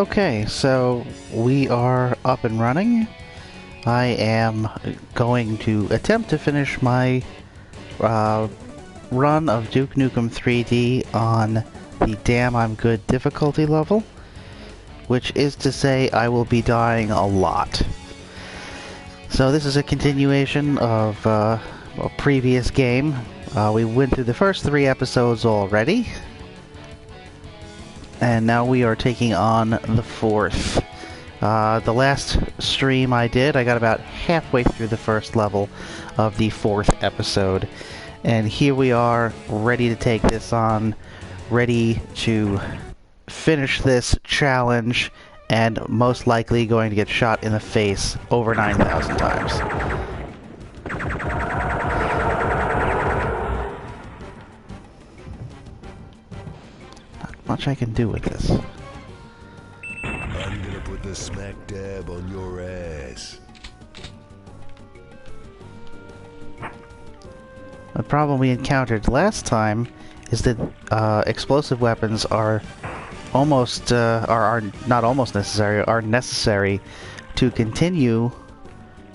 Okay, so we are up and running. I am going to attempt to finish my run of Duke Nukem 3D on the Damn I'm Good difficulty level, which is to say I will be dying a lot. So this is a continuation of a previous game. We went through the first 3 episodes already, and now we are taking on the 4th. The last stream I did, I got about halfway through the first level of the 4th episode. And here we are, ready to take this on, ready to finish this challenge, and most likely going to get shot in the face over 9,000 times. Not much I can do with this. I'm gonna put the smack dab on your ass. The problem we encountered last time is that explosive weapons are almost, are not almost necessary, are necessary to continue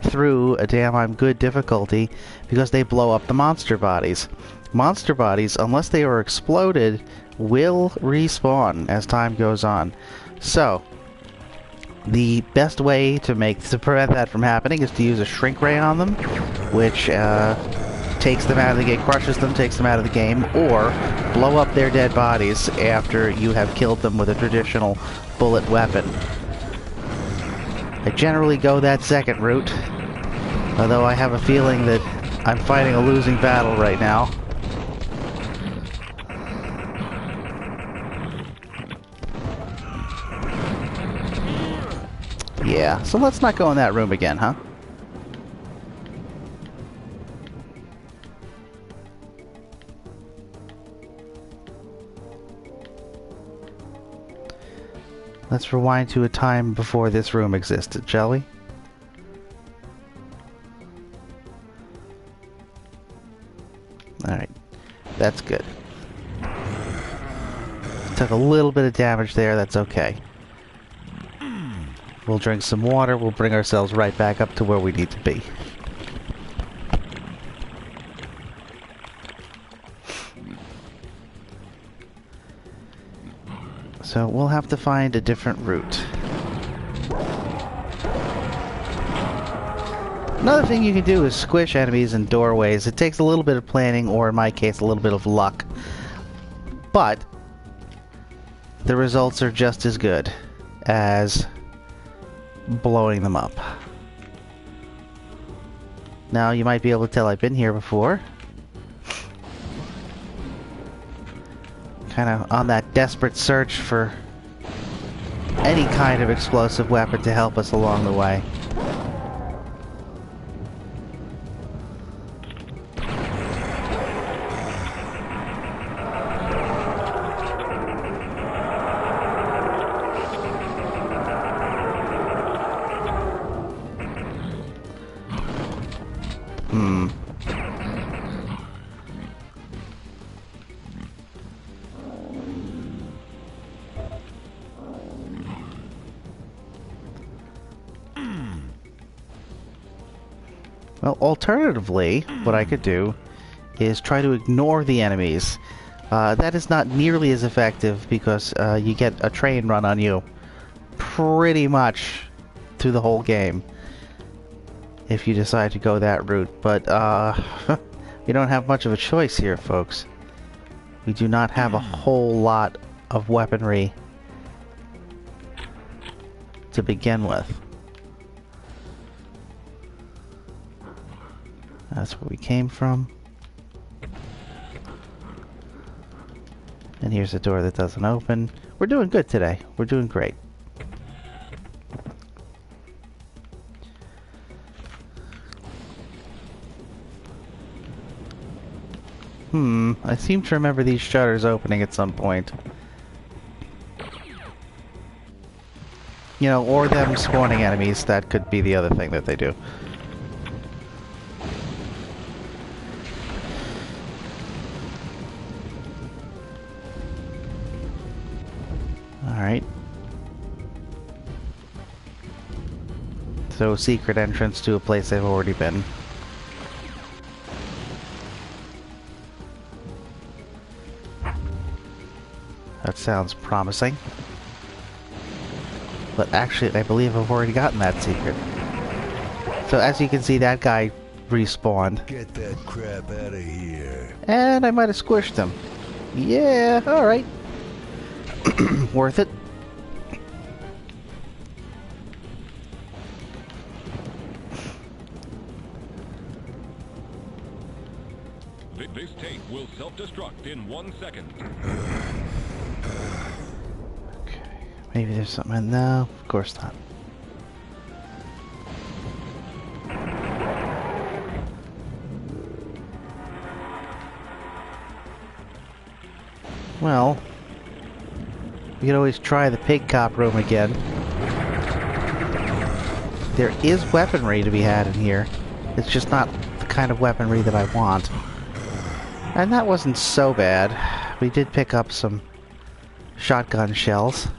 through a Damn I'm Good difficulty because they blow up the monster bodies. Monster bodies, unless they are exploded, will respawn as time goes on. So, the best way to prevent that from happening is to use a shrink ray on them, which takes them out of the game, crushes them, takes them out of the game, or blow up their dead bodies after you have killed them with a traditional bullet weapon. I generally go that second route, although I have a feeling that I'm fighting a losing battle right now. Yeah, so let's not go in that room again, huh? Let's rewind to a time before this room existed, shall we? Alright, that's good. Took a little bit of damage there, that's okay. We'll drink some water, we'll bring ourselves right back up to where we need to be. So we'll have to find a different route. Another thing you can do is squish enemies in doorways. It takes a little bit of planning, or in my case, a little bit of luck. But the results are just as good as blowing them up. Now you might be able to tell I've been here before. Kind of on that desperate search for any kind of explosive weapon to help us along the way. Well, alternatively, what I could do is try to ignore the enemies. That is not nearly as effective because you get a train run on you pretty much through the whole game if you decide to go that route. But we don't have much of a choice here, folks. We do not have a whole lot of weaponry to begin with. That's where we came from. And here's a door that doesn't open. We're doing good today. We're doing great. I seem to remember these shutters opening at some point. You know, or them spawning enemies. That could be the other thing that they do. Alright. So, secret entrance to a place I've already been. That sounds promising. But actually, I believe I've already gotten that secret. So as you can see, that guy respawned. Get that crap out of here. And I might have squished him. Yeah, alright. Worth it. This tape will self-destruct in 1 second. Okay, maybe there's something in there. Of course not. Well, we could always try the pig cop room again. There is weaponry to be had in here. It's just not the kind of weaponry that I want. And that wasn't so bad. We did pick up some shotgun shells.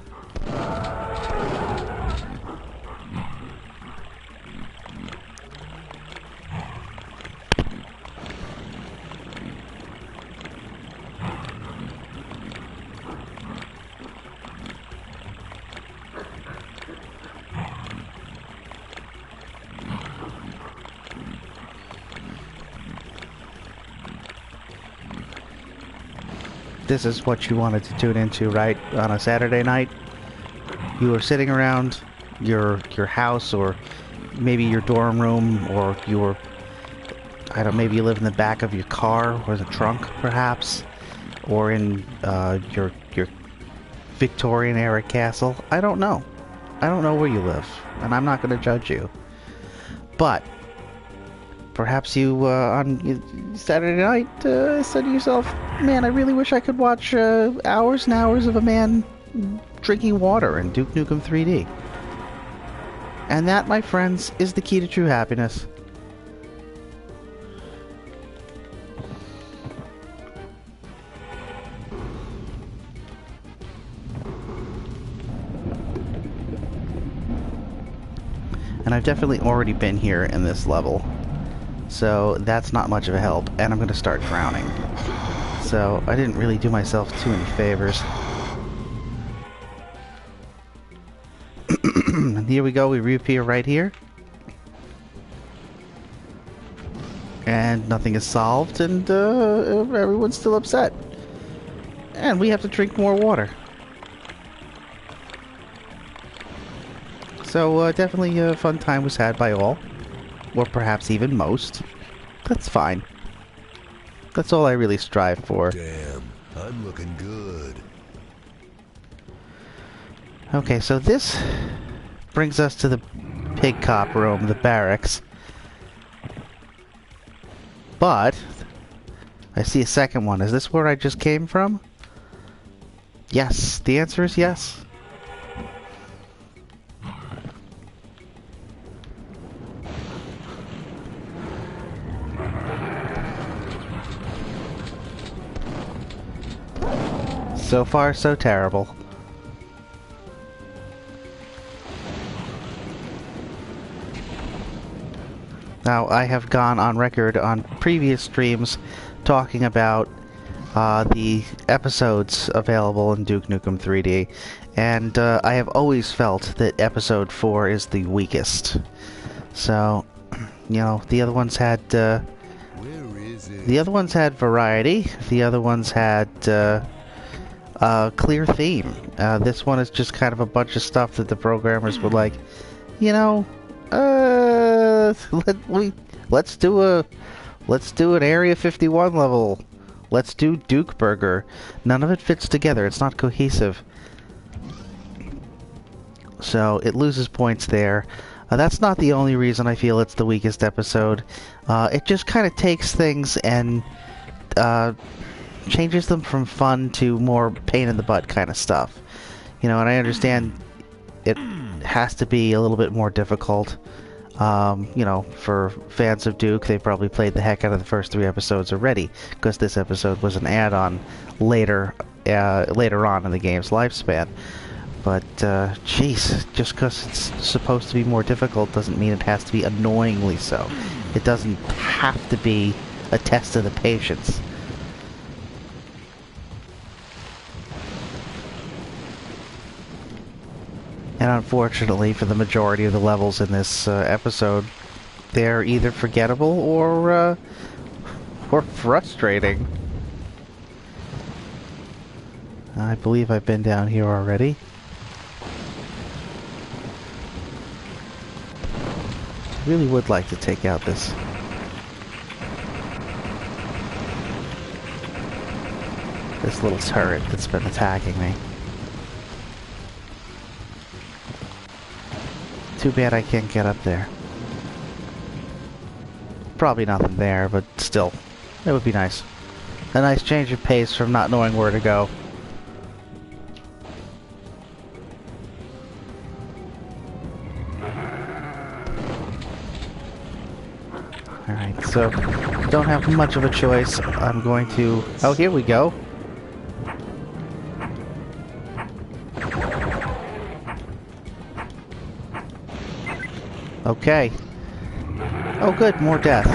This is what you wanted to tune into, right? On a Saturday night? You were sitting around your house, or maybe your dorm room, or your... I don't know, maybe you live in the back of your car, or the trunk, perhaps? Or in your Victorian-era castle? I don't know. I don't know where you live, and I'm not going to judge you. But... perhaps you, on Saturday night, said to yourself, man, I really wish I could watch hours and hours of a man drinking water in Duke Nukem 3D. And that, my friends, is the key to true happiness. And I've definitely already been here in this level. So that's not much of a help, and I'm going to start drowning. So I didn't really do myself too many favors. And here we go, we reappear right here. And nothing is solved, and everyone's still upset. And we have to drink more water. So definitely a fun time was had by all. Or perhaps even most. That's fine. That's all I really strive for. Damn, I'm looking good. Okay, so this brings us to the pig cop room, the barracks. But I see a second one. Is this where I just came from? Yes, the answer is yes. So far, so terrible. Now, I have gone on record on previous streams talking about the episodes available in Duke Nukem 3D, and I have always felt that Episode 4 is the weakest. So, you know, the other ones had variety. The other ones had a clear theme. This one is just kind of a bunch of stuff that the programmers were like, you know, let's do an Area 51 level. Let's do Duke Burger. None of it fits together. It's not cohesive. So it loses points there. That's not the only reason I feel it's the weakest episode. It just kind of takes things and changes them from fun to more pain in the butt kind of stuff. You know, and I understand it has to be a little bit more difficult. You know, for fans of Duke, they probably played the heck out of the first 3 episodes already, because this episode was an add-on later on in the game's lifespan. But, jeez, just because it's supposed to be more difficult doesn't mean it has to be annoyingly so. It doesn't have to be a test of the patience. And unfortunately, for the majority of the levels in this episode, they're either forgettable or frustrating. I believe I've been down here already. I really would like to take out this little turret that's been attacking me. Too bad I can't get up there. Probably nothing there, but still, it would be nice. A nice change of pace from not knowing where to go. Alright, so don't have much of a choice. I'm going to... Oh, here we go. Okay. Oh good, more death.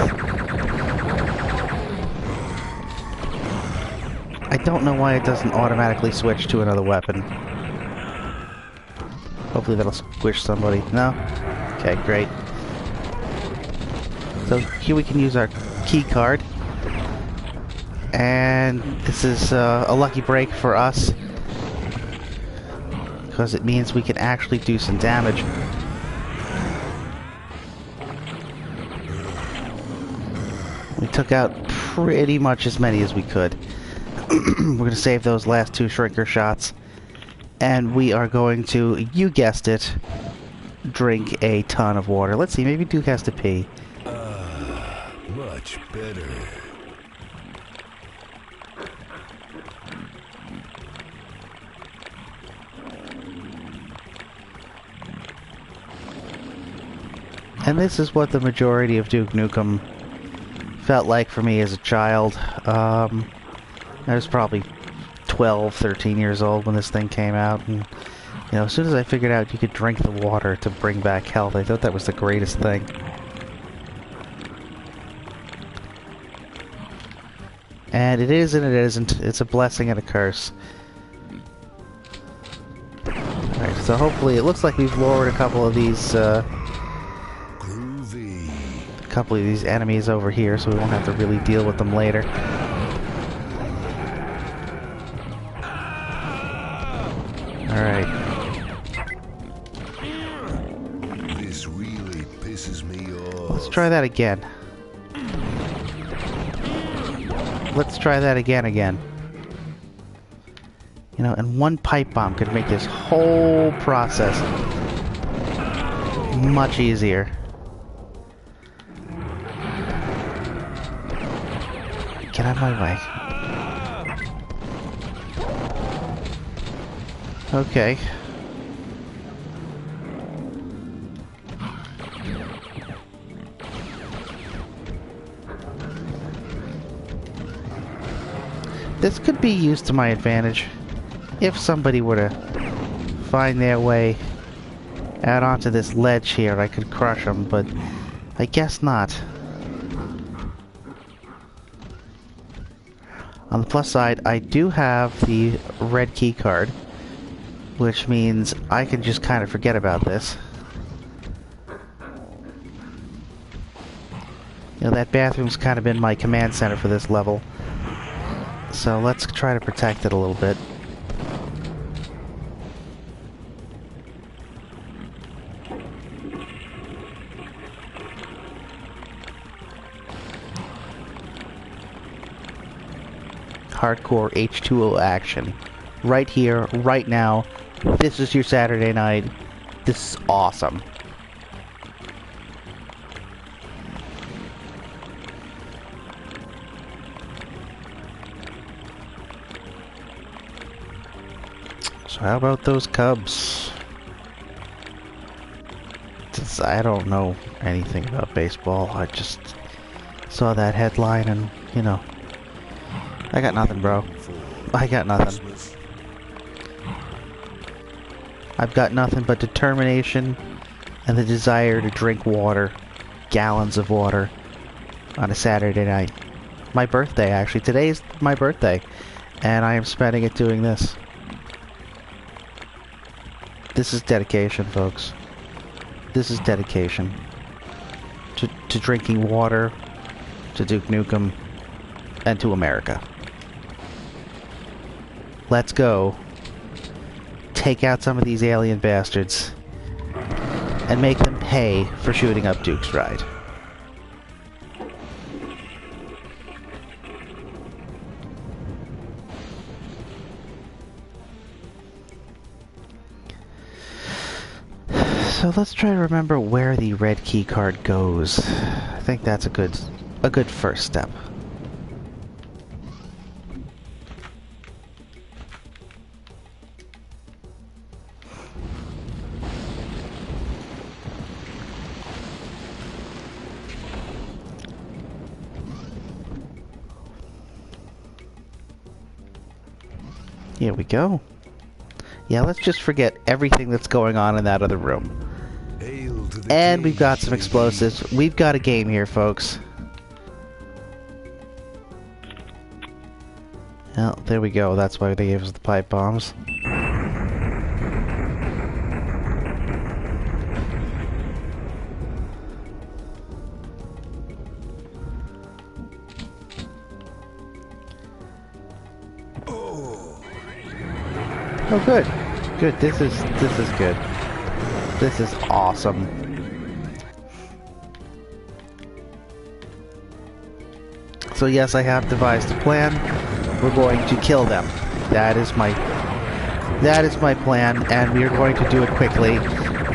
I don't know why it doesn't automatically switch to another weapon. Hopefully that'll squish somebody. No? Okay, great. So here we can use our key card. And this is a lucky break for us, because it means we can actually do some damage. We took out pretty much as many as we could. We're going to save those last 2 shrinker shots. And we are going to, you guessed it, drink a ton of water. Let's see, maybe Duke has to pee. Much better. And this is what the majority of Duke Nukem felt like for me as a child. I was probably 12, 13 years old when this thing came out, and you know, as soon as I figured out you could drink the water to bring back health, I thought that was the greatest thing. And it is and it isn't. It's a blessing and a curse. Alright, so hopefully it looks like we've lowered a couple of these enemies over here, so we won't have to really deal with them later. Alright. This really pisses me off. Let's try that again. Let's try that again. You know, and one pipe bomb could make this whole process much easier. Get out of my way. Okay. This could be used to my advantage if somebody were to find their way out onto this ledge here. I could crush them, but I guess not. On the plus side, I do have the red key card, which means I can just kind of forget about this. You know, that bathroom's kind of been my command center for this level. So let's try to protect it a little bit. Hardcore H2O action. Right here, right now. This is your Saturday night. This is awesome. So how about those Cubs? I don't know anything about baseball. I just saw that headline and, you know, I got nothing, bro. I got nothing. I've got nothing but determination and the desire to drink water. Gallons of water on a Saturday night. My birthday, actually. Today's my birthday. And I am spending it doing this. This is dedication, folks. This is dedication. To drinking water, to Duke Nukem, and to America. Let's go. Take out some of these alien bastards. And make them pay for shooting up Duke's ride. So let's try to remember where the red key card goes. I think that's a good first step. Here we go. Yeah, let's just forget everything that's going on in that other room. And we've got some explosives. We've got a game here, folks. Well, there we go. That's why they gave us the pipe bombs. Oh, good. Good. This is good. This is awesome. So yes, I have devised a plan. We're going to kill them. That is my plan, and we are going to do it quickly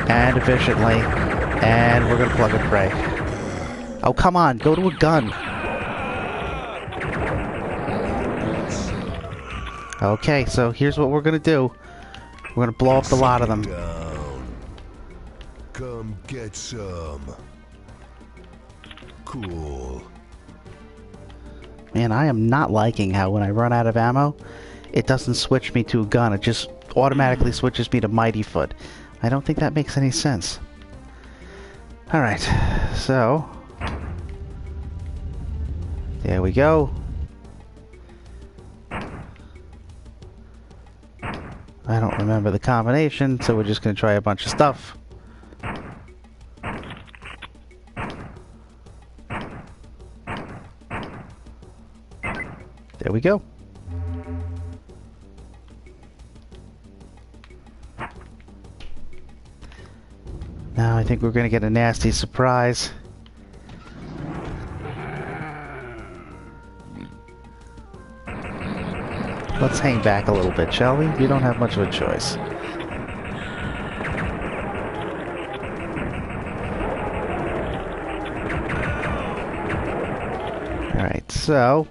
and efficiently, and we're going to plug and pray. Oh, come on, go to a gun. Okay, so here's what we're going to do. We're going to blow up a lot of them. Come get some. Cool. Man, I am not liking how when I run out of ammo, it doesn't switch me to a gun. It just automatically switches me to Mighty Foot. I don't think that makes any sense. Alright, so... there we go. I don't remember the combination, so we're just going to try a bunch of stuff. There we go. Now I think we're going to get a nasty surprise. Let's hang back a little bit, shall we? We don't have much of a choice. Alright, so...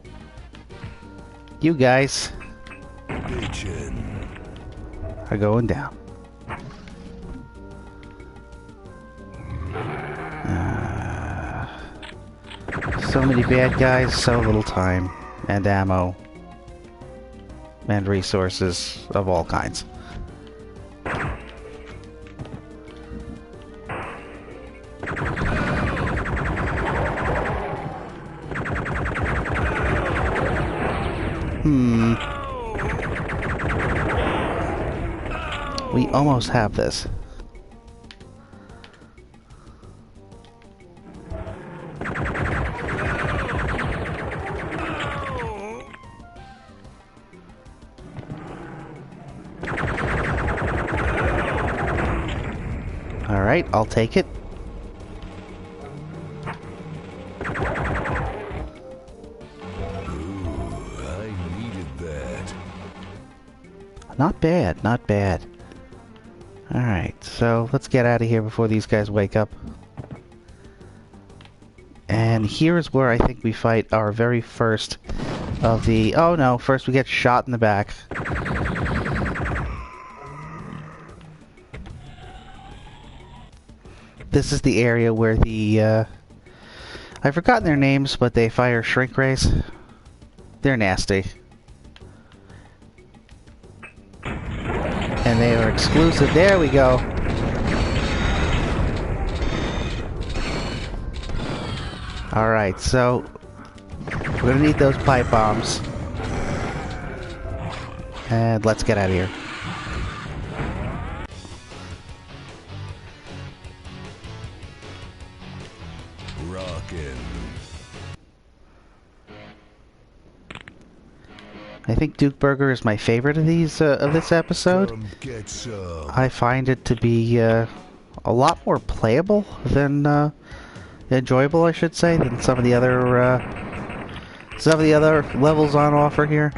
you guys are going down. So many bad guys, so little time and ammo and resources of all kinds. We almost have this. Alright, I'll take it. Not bad, not bad. Alright, so let's get out of here before these guys wake up. And here's where I think we fight our very first of the... Oh no, first we get shot in the back. This is the area where the... I've forgotten their names, but they fire shrink rays. They're nasty. And they are exclusive. There we go. Alright, so we're gonna need those pipe bombs. And let's get out of here. Rockin'. I think Duke Burger is my favorite of these of this episode. Come get some. I find it to be a lot more playable than enjoyable, I should say, than some of the other levels on offer here.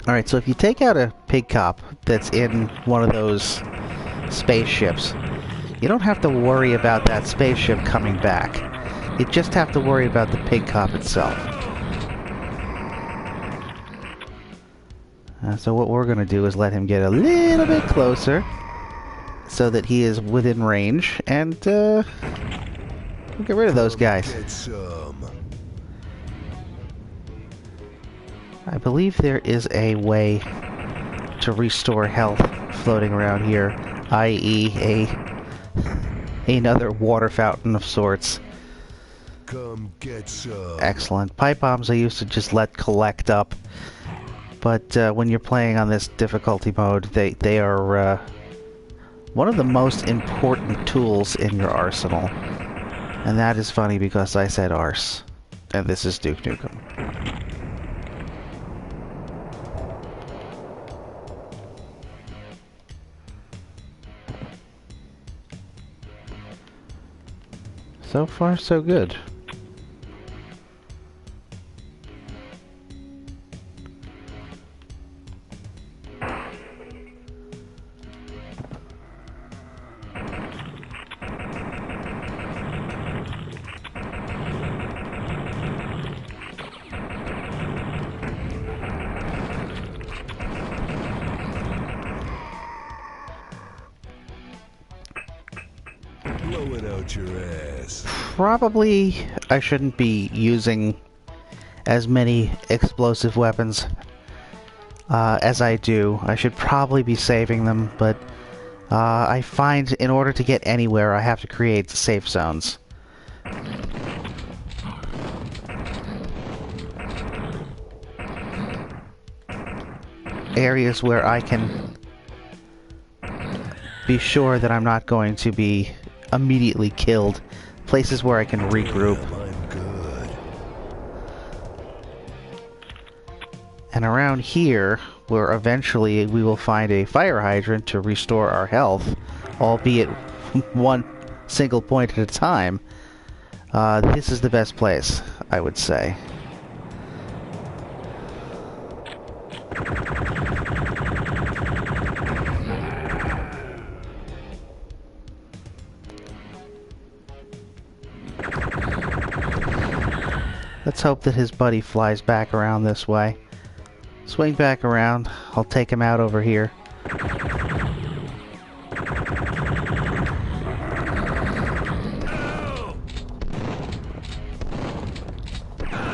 All right, so if you take out a pig cop that's in one of those spaceships, you don't have to worry about that spaceship coming back. You just have to worry about the pig cop itself. So what we're going to do is let him get a little bit closer so that he is within range, and we'll get rid of those guys. Get some. I believe there is a way to restore health floating around here, i.e. another water fountain of sorts. Come get some. Excellent. Pipe bombs I used to just let collect up. But when you're playing on this difficulty mode, they are one of the most important tools in your arsenal. And that is funny because I said arse. And this is Duke Nukem. So far, so good. Blow it out your ass. Probably I shouldn't be using as many explosive weapons as I do. I should probably be saving them, but I find in order to get anywhere I have to create safe zones. Areas where I can be sure that I'm not going to be immediately killed. Places where I can regroup. I'm good. And around here, where eventually we will find a fire hydrant to restore our health, albeit one single point at a time, this is the best place, I would say. Let's hope that his buddy flies back around this way. Swing back around. I'll take him out over here.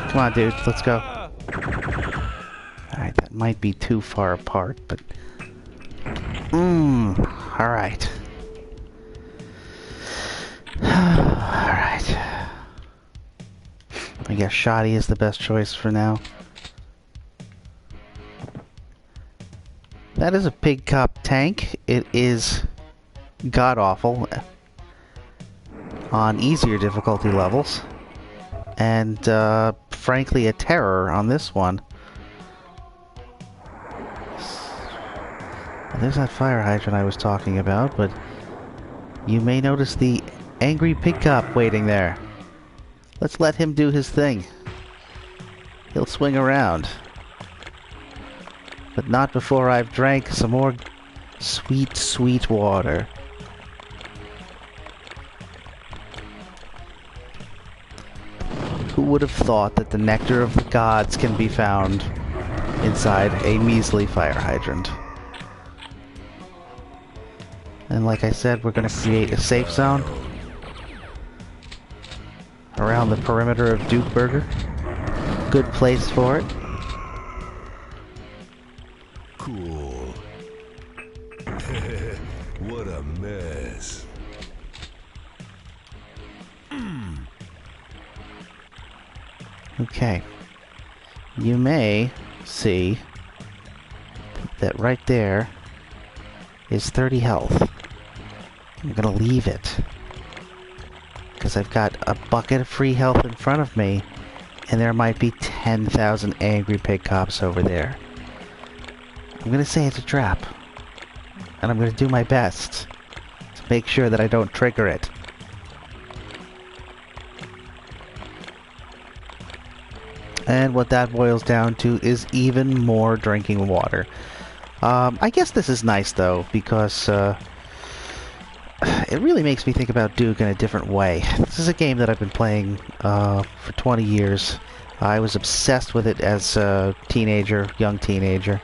Come on, dude. Let's go. Alright, that might be too far apart, but... Alright. Alright. I guess shoddy is the best choice for now. That is a pig cop tank. It is god-awful on easier difficulty levels. And, frankly, a terror on this one. There's that fire hydrant I was talking about, but you may notice the angry pig cop waiting there. Let's let him do his thing. He'll swing around. But not before I've drank some more sweet, sweet water. Who would have thought that the nectar of the gods can be found inside a measly fire hydrant? And like I said, we're going to create a safe zone around the perimeter of Duke Burger. Good place for it. Cool. What a mess. Okay. You may see that right there is 30 health. I'm gonna leave it because I've got a bucket of free health in front of me, and there might be 10,000 angry pig cops over there. I'm gonna say it's a trap, and I'm gonna do my best to make sure that I don't trigger it. And what that boils down to is even more drinking water. I guess this is nice though, because it really makes me think about Duke in a different way. This is a game that I've been playing for 20 years. I was obsessed with it as a teenager, young teenager,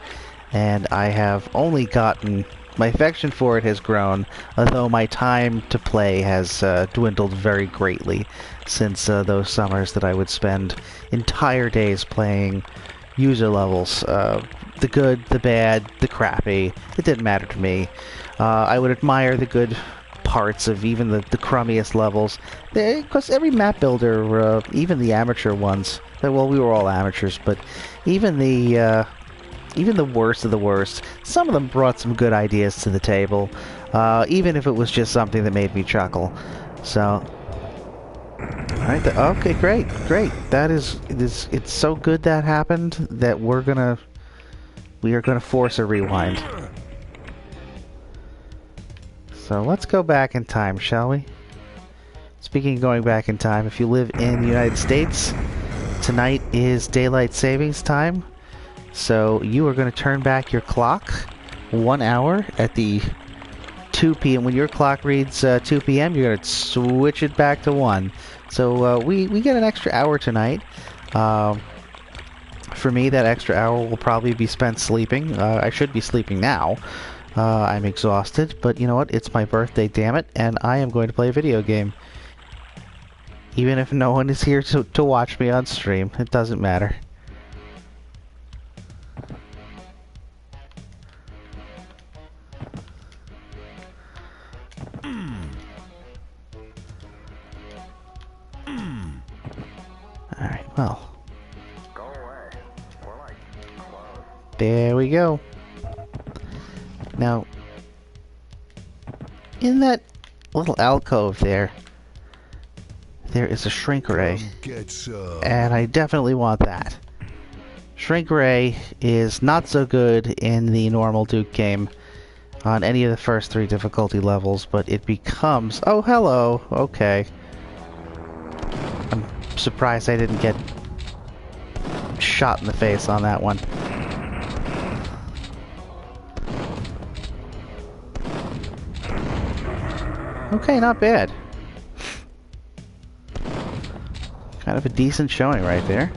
and I have only gotten... My affection for it has grown, although my time to play has dwindled very greatly since those summers that I would spend entire days playing user levels. The good, the bad, the crappy. It didn't matter to me. I would admire the good parts of even the crummiest levels. Because every map builder, even the amateur ones, well, we were all amateurs, but even the worst of the worst, some of them brought some good ideas to the table, even if it was just something that made me chuckle. So, alright, okay, great. That is, it's so good that happened that we are gonna force a rewind. So let's go back in time, shall we? Speaking of going back in time, if you live in the United States, tonight is daylight savings time. So you are going to turn back your clock 1 hour at the 2 p.m. When your clock reads 2 p.m., you're going to switch it back to 1. So we get an extra hour tonight. For me, that extra hour will probably be spent sleeping. I should be sleeping now. I'm exhausted, but you know what? It's my birthday, damn it, and I am going to play a video game. Even if no one is here to watch me on stream, it doesn't matter. Alright, well. Go away. We're like close. There we go. Now, in that little alcove there is a shrink ray. Get some. And I definitely want that. Shrink ray is not so good in the normal Duke game on any of the first 3 difficulty levels, but it becomes... Oh, hello! Okay. I'm surprised I didn't get shot in the face on that one. Okay, not bad. Kind of a decent showing right there.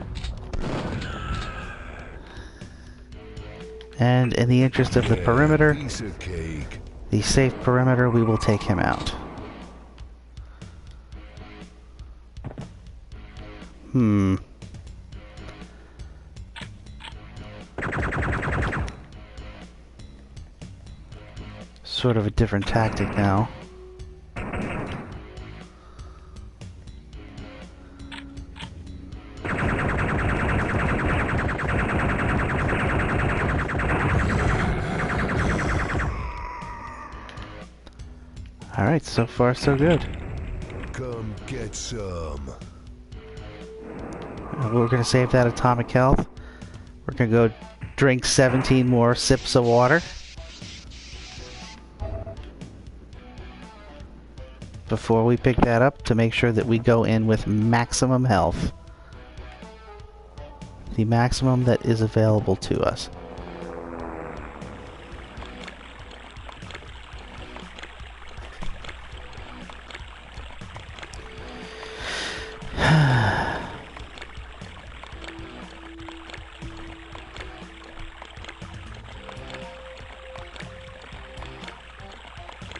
And in the interest of the perimeter, Piece of cake. the safe perimeter, we will take him out. Sort of a different tactic now. Alright, so far so good. Come get some. We're gonna save that atomic health. We're gonna go drink 17 more sips of water before we pick that up to make sure that we go in with maximum health. The maximum that is available to us.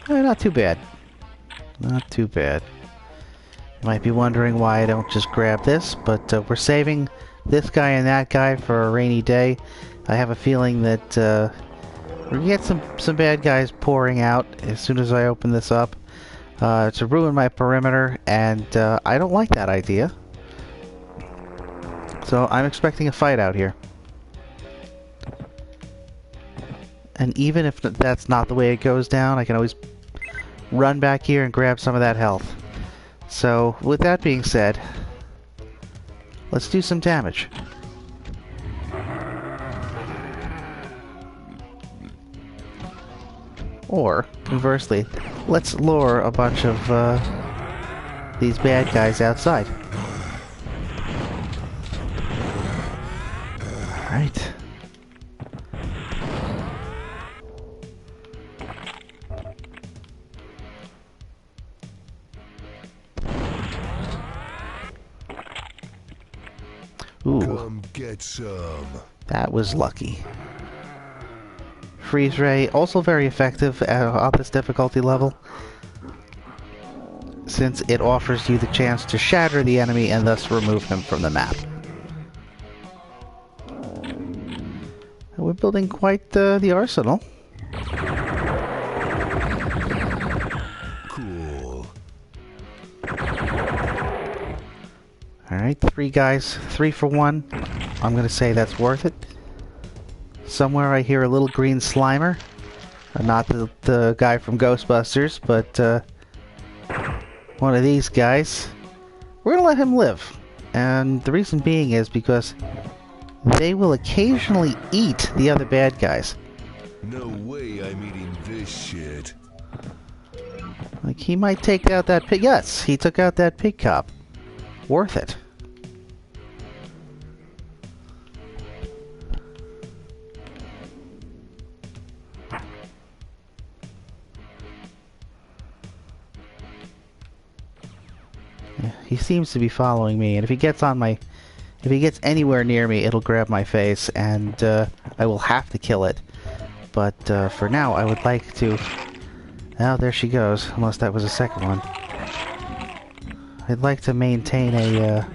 Not too bad. Not too bad. You might be wondering why I don't just grab this, but we're saving this guy and that guy for a rainy day. I have a feeling that we're gonna get some bad guys pouring out as soon as I open this up to ruin my perimeter, and I don't like that idea. So I'm expecting a fight out here. And even if that's not the way it goes down, I can always run back here and grab some of that health. So, with that being said, let's do some damage. Or, conversely, let's lure a bunch of these bad guys outside. Alright. Ooh, Come get some. that was lucky. Freeze Ray, also very effective on this difficulty level, since it offers you the chance to shatter the enemy and thus remove him from the map. We're building quite the arsenal. Cool. Alright, 3 guys, 3 for 1. I'm gonna say that's worth it. Somewhere I hear a little green Slimer. Not the guy from Ghostbusters, but one of these guys. We're gonna let him live. And the reason being is because they will occasionally eat the other bad guys. No way I'm eating this shit. Like, he might take out that pig. Yes, he took out that pig cop. Worth it. Yeah, he seems to be following me, and if he gets anywhere near me, it'll grab my face, and I will have to kill it. But for now, I would like to... Oh, there she goes, unless that was a second one. I'd like to maintain a,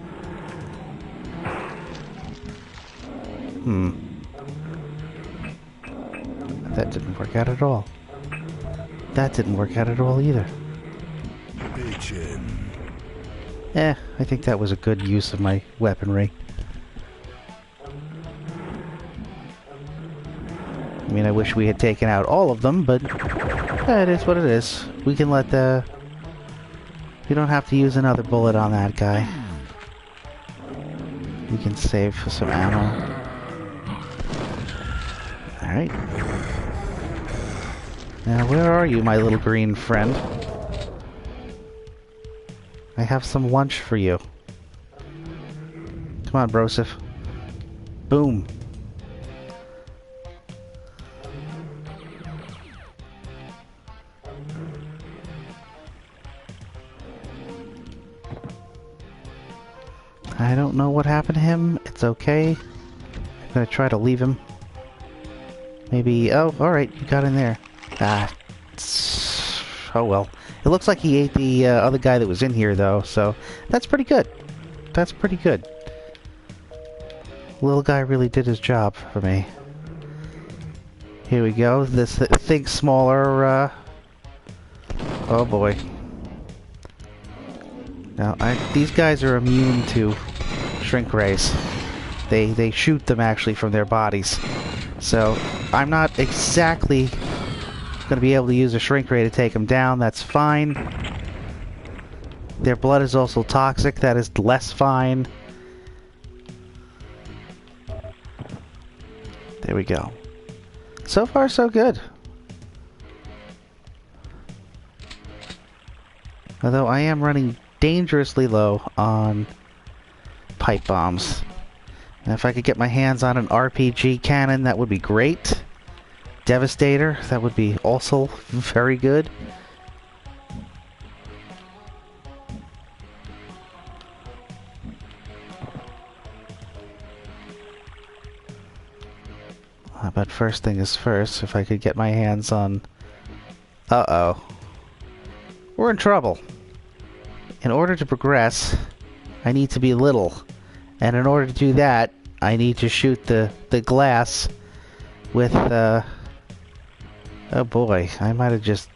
That didn't work out at all. That didn't work out at all either. Bitchin'. I think that was a good use of my weaponry. I mean, I wish we had taken out all of them, but it is what it is. We can let the... We don't have to use another bullet on that guy. We can save for some ammo. Alright. Now, where are you, my little green friend? I have some lunch for you. Come on, Broseph. Boom. I don't know what happened to him. It's okay. I'm gonna try to leave him. Maybe... Oh, alright. You got in there. Oh well. It looks like he ate the other guy that was in here, though, so that's pretty good. That's pretty good. Little guy really did his job for me. Here we go. This think smaller, Oh boy. Now, these guys are immune to shrink rays. They shoot them actually from their bodies. So, I'm not exactly going to be able to use a shrink ray to take them down. That's fine. Their blood is also toxic. That is less fine. There we go. So far, so good. Although I am running dangerously low on pipe bombs. And if I could get my hands on an RPG cannon, that would be great. Devastator, that would be also very good. But first thing is first, if I could get my hands on... Uh-oh. We're in trouble. In order to progress, I need to be little. And in order to do that, I need to shoot the glass with, oh boy, I might have just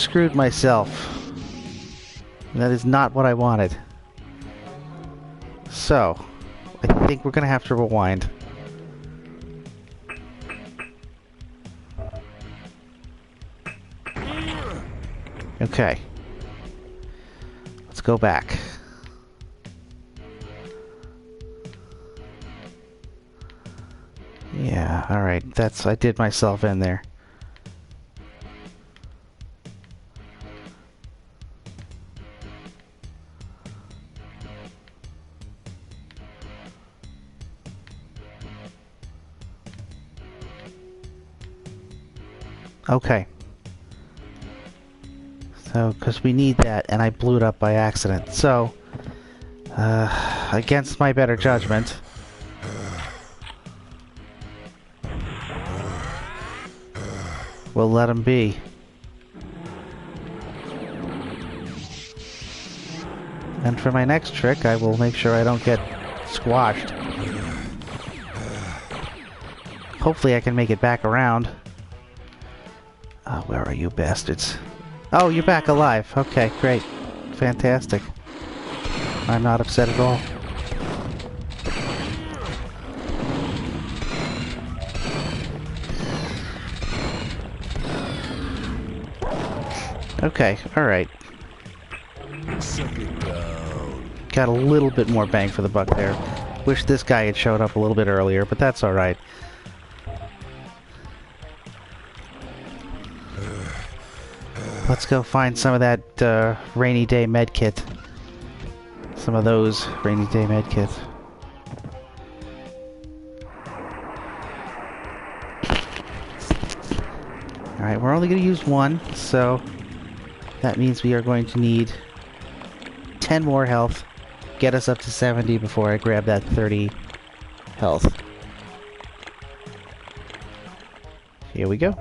screwed myself. That is not what I wanted. So, I think we're gonna have to rewind. Okay. Let's go back. Yeah, alright. I did myself in there. Okay. So, because we need that, and I blew it up by accident. So, against my better judgment, we'll let him be. And for my next trick, I will make sure I don't get squashed. Hopefully I can make it back around. Where are you bastards? Oh, you're back alive. Okay, great. Fantastic. I'm not upset at all. Okay, alright. Got a little bit more bang for the buck there. Wish this guy had showed up a little bit earlier, but that's alright. Let's go find some of that rainy day med kit. Some of those rainy day med kits. Alright, we're only going to use one, so that means we are going to need 10 more health. Get us up to 70 before I grab that 30 health. Here we go.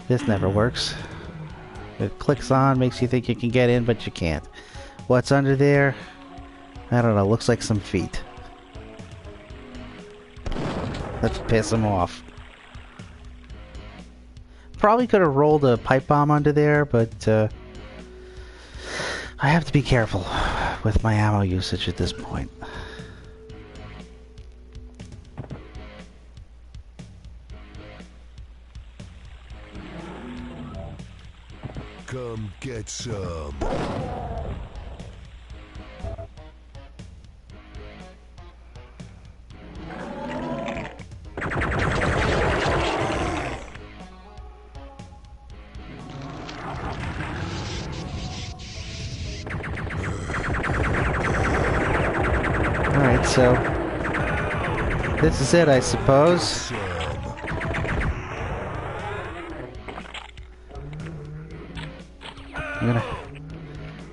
This never works. It clicks on, makes you think you can get in, but you can't. What's under there? I don't know, looks like some feet. Let's piss them off. Probably could have rolled a pipe bomb under there, but I have to be careful with my ammo usage at this point. Come get some. Alright, so this is it, I suppose.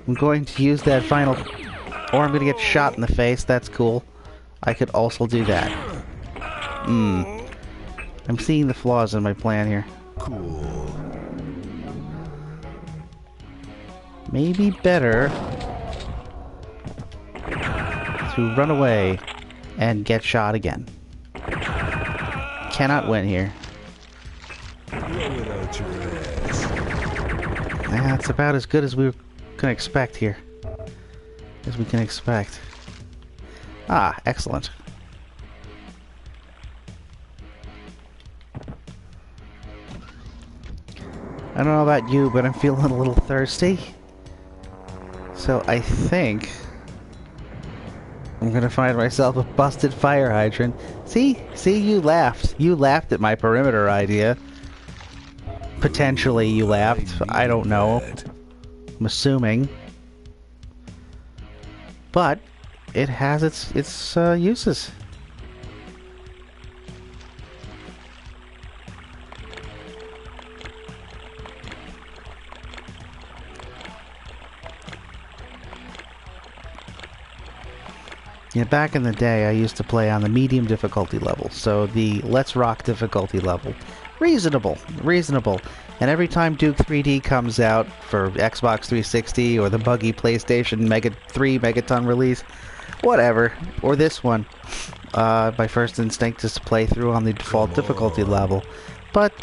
I'm going to use that final... Or I'm going to get shot in the face. That's cool. I could also do that. I'm seeing the flaws in my plan here. Cool. Maybe better to run away and get shot again. Cannot win here. That's about as good as we can expect here. As we can expect. Ah, excellent. I don't know about you, but I'm feeling a little thirsty. So I think I'm gonna find myself a busted fire hydrant. See, you laughed. You laughed at my perimeter idea. Potentially you laughed. I don't know. I'm assuming. But it has its uses. Yeah, back in the day, I used to play on the medium difficulty level, so the Let's Rock difficulty level. Reasonable. And every time Duke3D comes out for Xbox 360 or the buggy PlayStation Mega 3 Megaton release, whatever, or this one, my first instinct is to play through on the default difficulty level. But,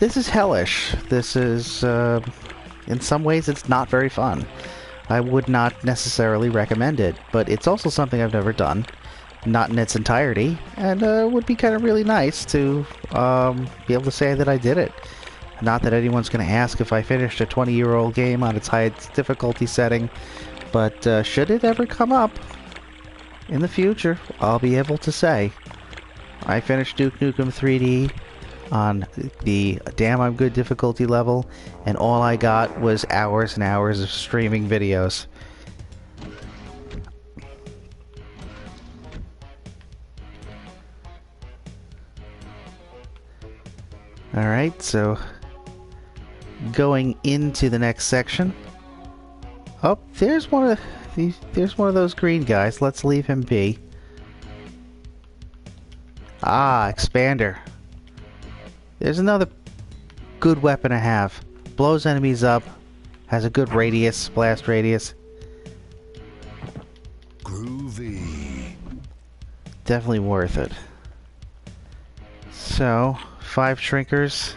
this is hellish. This is, in some ways, it's not very fun. I would not necessarily recommend it, but it's also something I've never done, not in its entirety, and would be kind of really nice to be able to say that I did it. Not that anyone's going to ask if I finished a 20-year-old game on its highest difficulty setting, but should it ever come up in the future, I'll be able to say I finished Duke Nukem 3D on the damn I'm good difficulty level, and all I got was hours and hours of streaming videos. Alright, so going into the next section. Oh, there's one of those green guys. Let's leave him be. Ah, expander. There's another good weapon to have. Blows enemies up. Has a good radius, blast radius. Groovy. Definitely worth it. So, 5 shrinkers.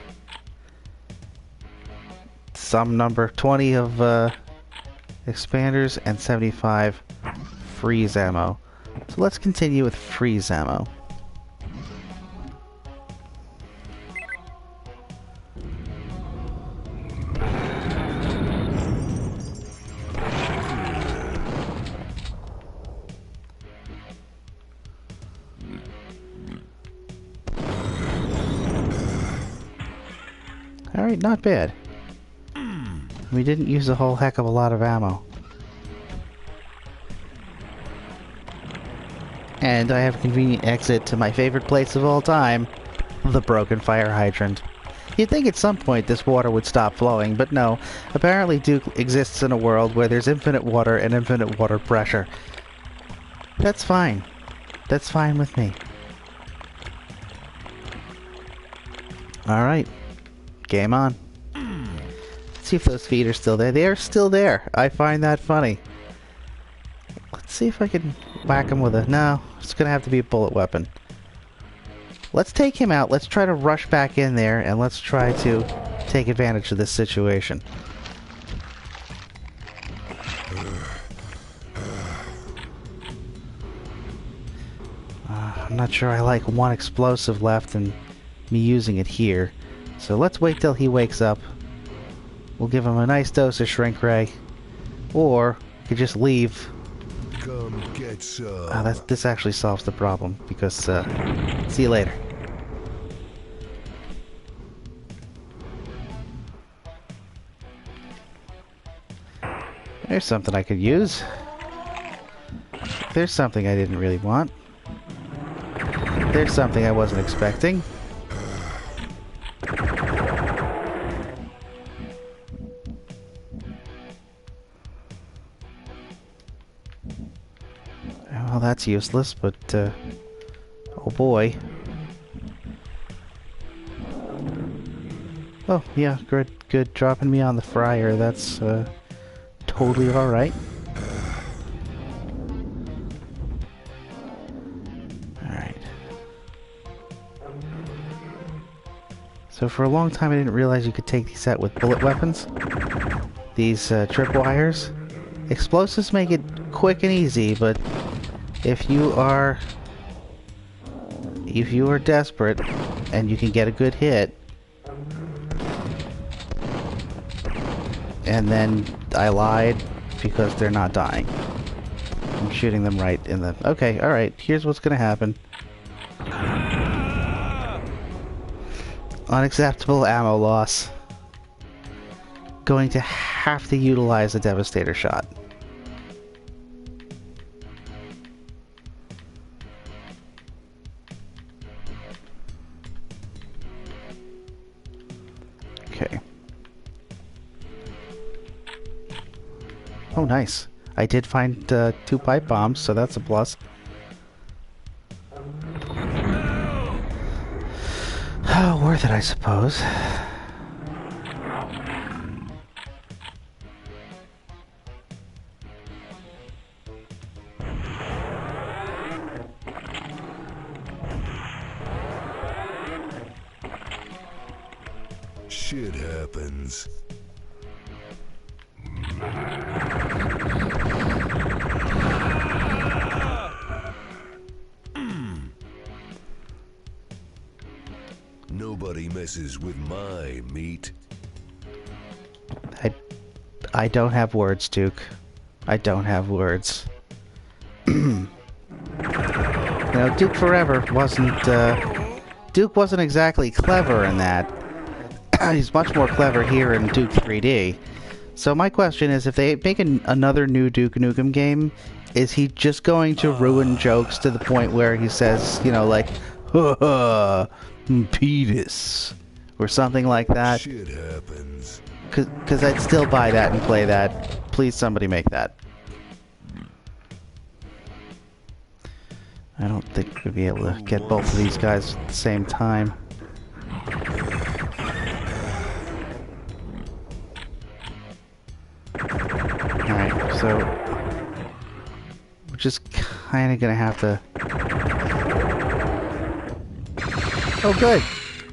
Some number 20 of expanders and 75 freeze ammo. So let's continue with freeze ammo. Alright, not bad. We didn't use a whole heck of a lot of ammo. And I have a convenient exit to my favorite place of all time, the broken fire hydrant. You'd think at some point this water would stop flowing, but no. Apparently Duke exists in a world where there's infinite water and infinite water pressure. That's fine. That's fine with me. Alright. Game on. Let's see if those feet are still there. They are still there. I find that funny. Let's see if I can whack him with a... No, it's gonna have to be a bullet weapon. Let's take him out. Let's try to rush back in there, and let's try to take advantage of this situation. I'm not sure I like one explosive left and me using it here. So let's wait till he wakes up. We'll give him a nice dose of shrink ray. Or we could just leave. Come get some. This actually solves the problem, because see you later. There's something I could use. There's something I didn't really want. There's something I wasn't expecting. Well, that's useless, but, oh boy. Oh, yeah, good dropping me on the fryer, that's, totally alright. Alright. So for a long time I didn't realize you could take these out with bullet weapons. These, tripwires. Explosives make it quick and easy, but if you are desperate and you can get a good hit, And then I lied because they're not dying. I'm shooting them right in the... Okay, alright, here's what's gonna happen. Unacceptable ammo loss. Going to have to utilize a Devastator shot. Okay. Oh, nice. I did find 2 pipe bombs, so that's a plus. Oh, worth it, I suppose. Shit happens. Nobody messes with my meat. I don't have words, Duke. I don't have words. You know, Duke Forever wasn't, Duke wasn't exactly clever in that. He's much more clever here in Duke3D. So my question is, if they make another new Duke Nukem game, is he just going to ruin jokes to the point where he says, you know, like, ha penis, or something like that? Shit happens. Because I'd still buy that and play that. Please, somebody make that. I don't think we'd be able to get both of these guys at the same time. Alright, so we're just kind of gonna have to... Oh, good!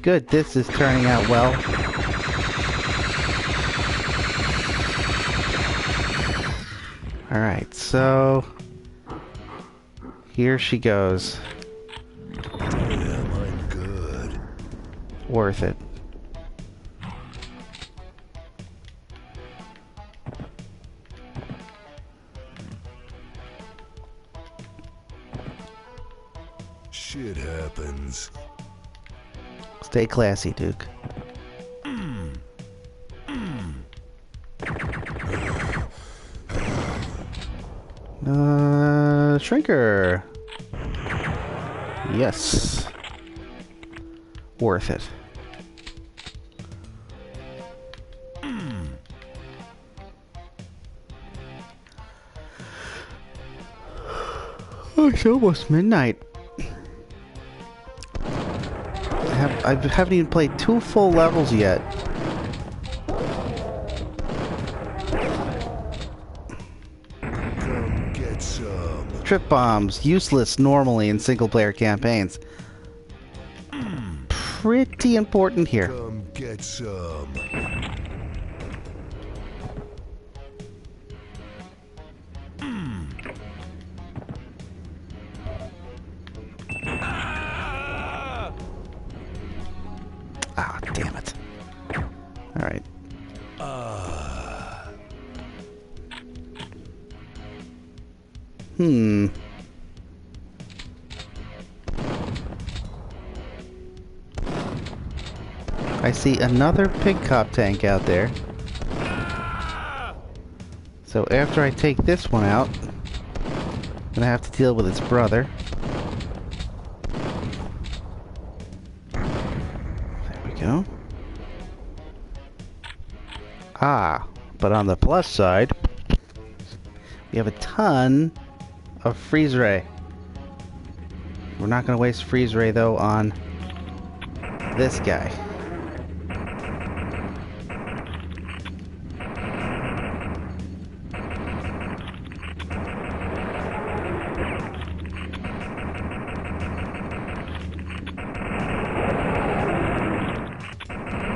Good, this is turning out well. Alright, so... here she goes. Damn, I'm good. Worth it. Shit happens. Stay classy, Duke. Shrinker. Yes. Worth it. Oh, it's almost midnight. I haven't even played 2 full levels yet. Come get some. Trip bombs, useless normally in single-player campaigns. Pretty important here. Come get some. Ah, damn it. Alright. I see another pig cop tank out there. So after I take this one out, I'm gonna have to deal with its brother. There we go. Ah, but on the plus side, we have a ton of freeze ray. We're not gonna waste freeze ray though on this guy.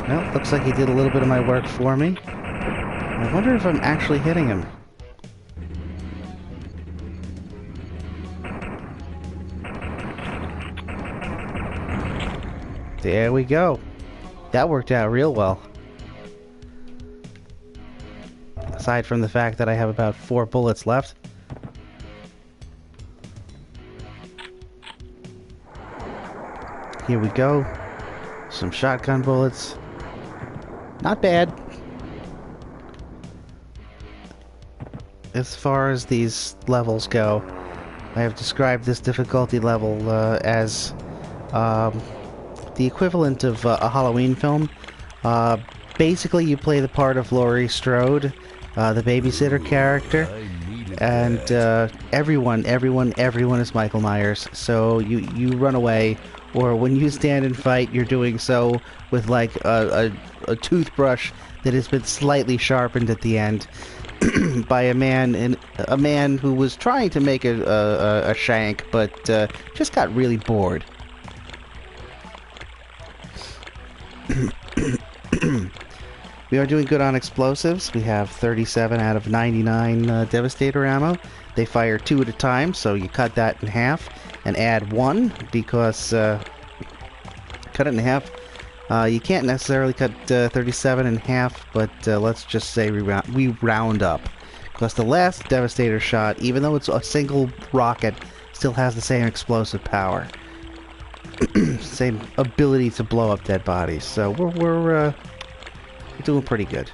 Well, looks like he did a little bit of my work for me. I wonder if I'm actually hitting him. There we go. That worked out real well. aside from the fact that I have about 4 bullets left. Here we go. Some shotgun bullets. Not bad. As far as these levels go, I have described this difficulty level as the equivalent of a Halloween film. Basically, you play the part of Laurie Strode, the babysitter character, and everyone is Michael Myers. So you run away, or when you stand and fight, you're doing so with like a toothbrush that has been slightly sharpened at the end by a man who was trying to make a shank, but just got really bored. We are doing good on explosives. We have 37 out of 99 Devastator ammo. They fire 2 at a time, so you cut that in half and add 1 because cut it in half. You can't necessarily cut 37 in half, but let's just say we round up. Because the last Devastator shot, even though it's a single rocket, still has the same explosive power. Same ability to blow up dead bodies. So we're doing pretty good.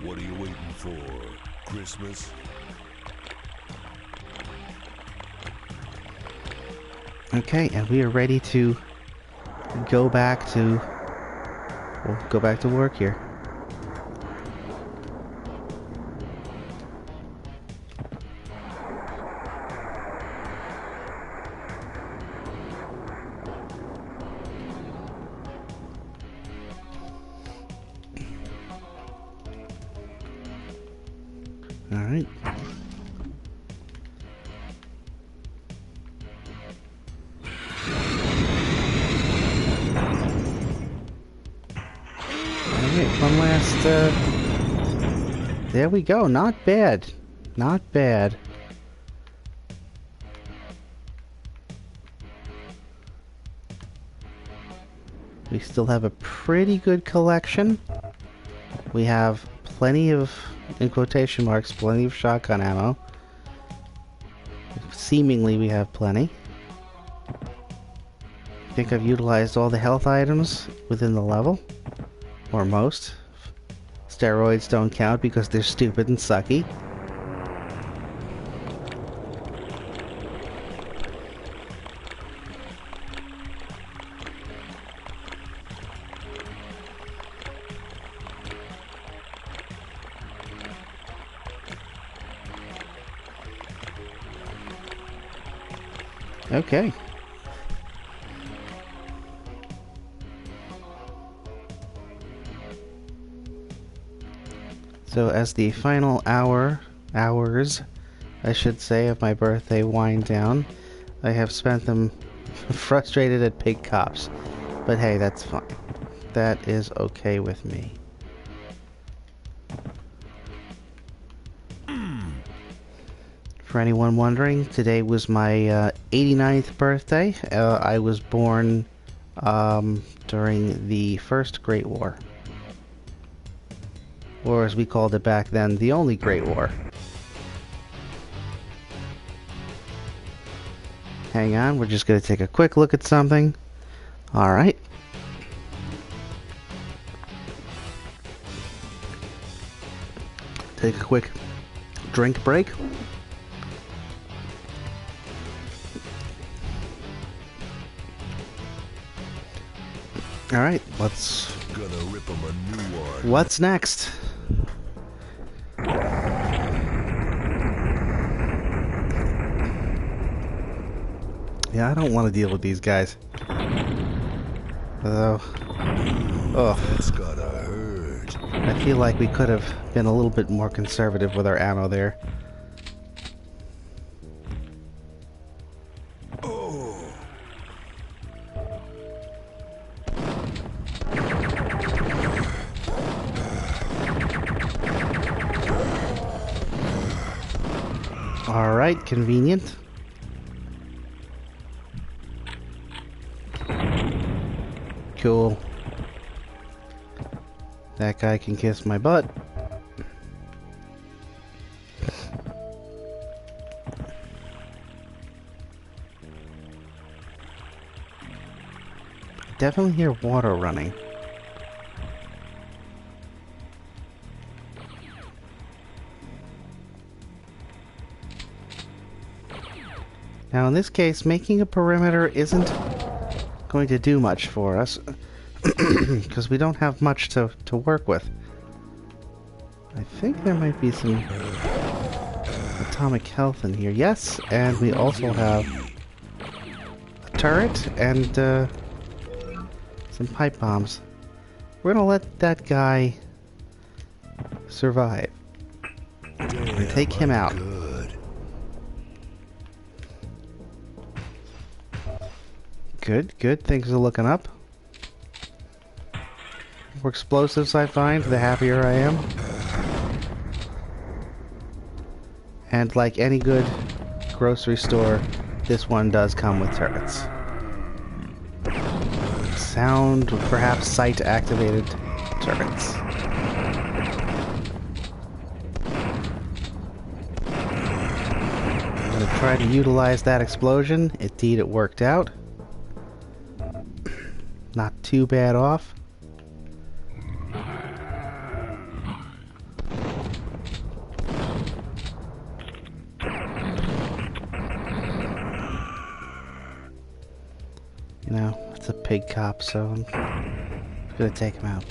What are you waiting for? Christmas? Okay, and we are ready to go back to work here. All right. One last, there we go, not bad, not bad. We still have a pretty good collection. We have plenty of, in quotation marks, plenty of shotgun ammo. Seemingly we have plenty. I think I've utilized all the health items within the level. Or most. Steroids don't count because they're stupid and sucky. Okay. So as the final hours, I should say, of my birthday wind down, I have spent them frustrated at pig cops. But hey, that's fine. That is okay with me. For anyone wondering, today was my 89th birthday. I was born during the First Great War. Or as we called it back then, the only Great War. Hang on, we're just going to take a quick look at something. Alright. Take a quick drink break. Alright, let's... Gonna rip 'em a new one. What's next? Yeah, I don't want to deal with these guys. Although... Oh. That's gotta hurt. I feel like we could have been a little bit more conservative with our ammo there. Alright, convenient. Cool. That guy can kiss my butt. Definitely hear water running. Now in this case, making a perimeter isn't going to do much for us, because we don't have much to work with. I think there might be some atomic health in here. Yes, and we also have a turret and some pipe bombs. We're gonna let that guy survive. And take him out. Good, good. Things are looking up. The more explosives I find, the happier I am. And like any good grocery store, this one does come with turrets. Sound, perhaps sight-activated turrets. I'm gonna try to utilize that explosion. Indeed, it worked out. Not too bad off. You know, it's a pig cop, so I'm gonna take him out.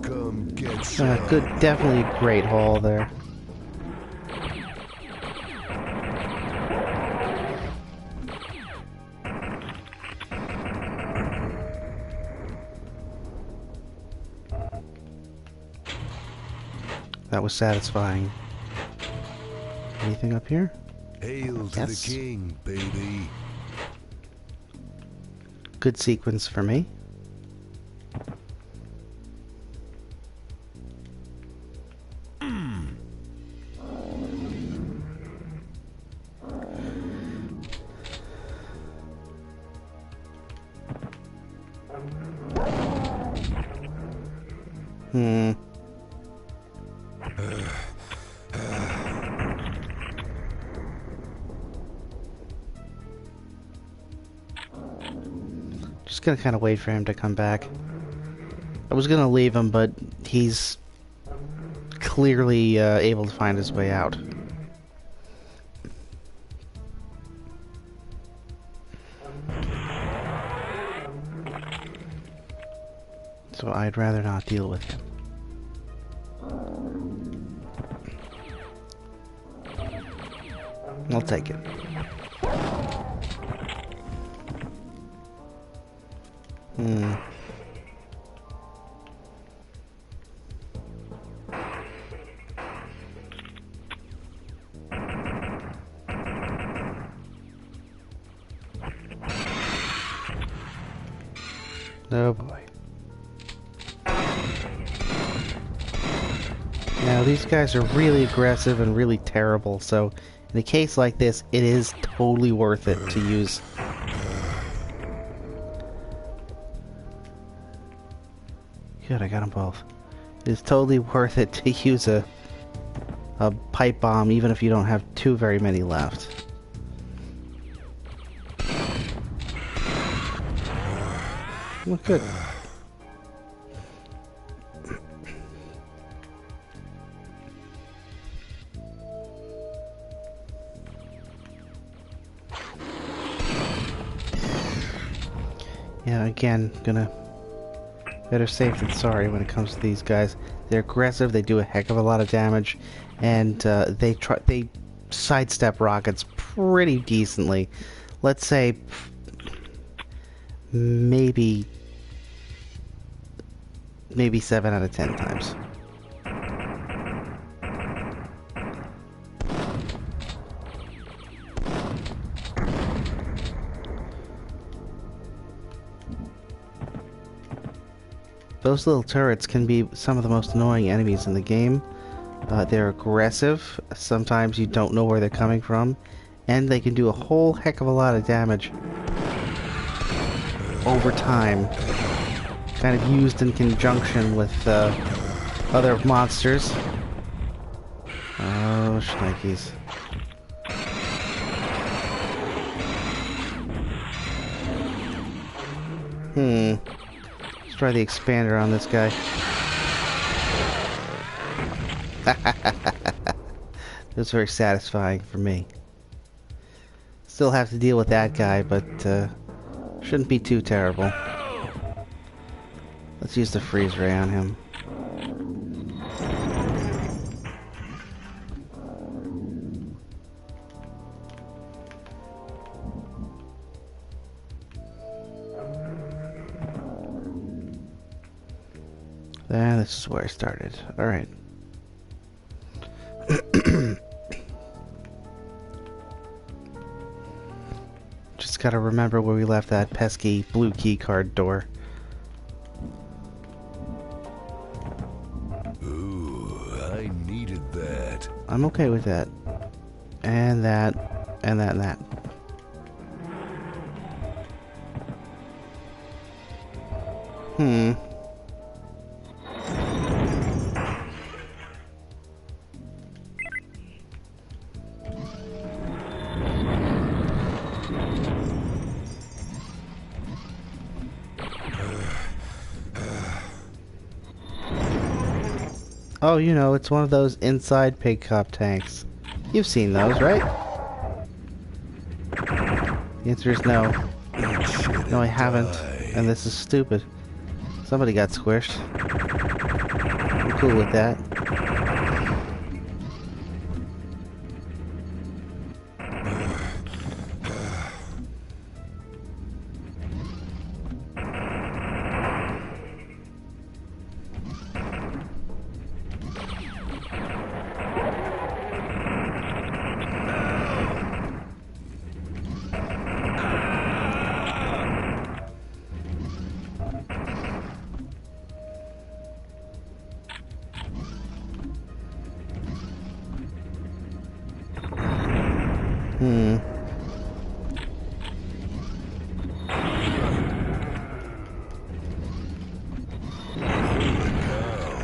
Come get some. Good, definitely a great haul there. That was satisfying. Anything up here? Hail to Yes. the king, baby. Good sequence for me. Just gonna kind of wait for him to come back. I was gonna leave him, but he's clearly able to find his way out. So I'd rather not deal with him. I'll take it. Oh boy. Now these guys are really aggressive and really terrible, so in a case like this, it is totally worth it to use. Good, I got them both. It is totally worth it to use a pipe bomb, even if you don't have too very many left. Well, good. Yeah, again, gonna better safe than sorry when it comes to these guys. They're aggressive, they do a heck of a lot of damage, and they sidestep rockets pretty decently. Let's say maybe 7 out of 10 times. Those little turrets can be some of the most annoying enemies in the game. They're aggressive. Sometimes you don't know where they're coming from. And they can do a whole heck of a lot of damage over time. Kind of used in conjunction with other monsters. Oh, shnikes. Let's try the expander on this guy. It was very satisfying for me. Still have to deal with that guy, but shouldn't be too terrible. Let's use the freeze ray on him. And this is where I started. Alright. Just gotta remember where we left that pesky blue key card door. Ooh, I needed that. I'm okay with that. And that. And that and that. Oh, you know, it's one of those inside pig cop tanks. You've seen those, right? The answer is no. No, I haven't. And this is stupid. Somebody got squished. I'm cool with that.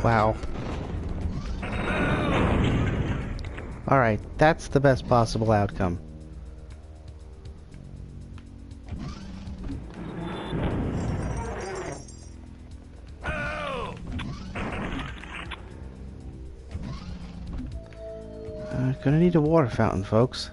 Wow. Alright, that's the best possible outcome. Gonna need a water fountain, folks.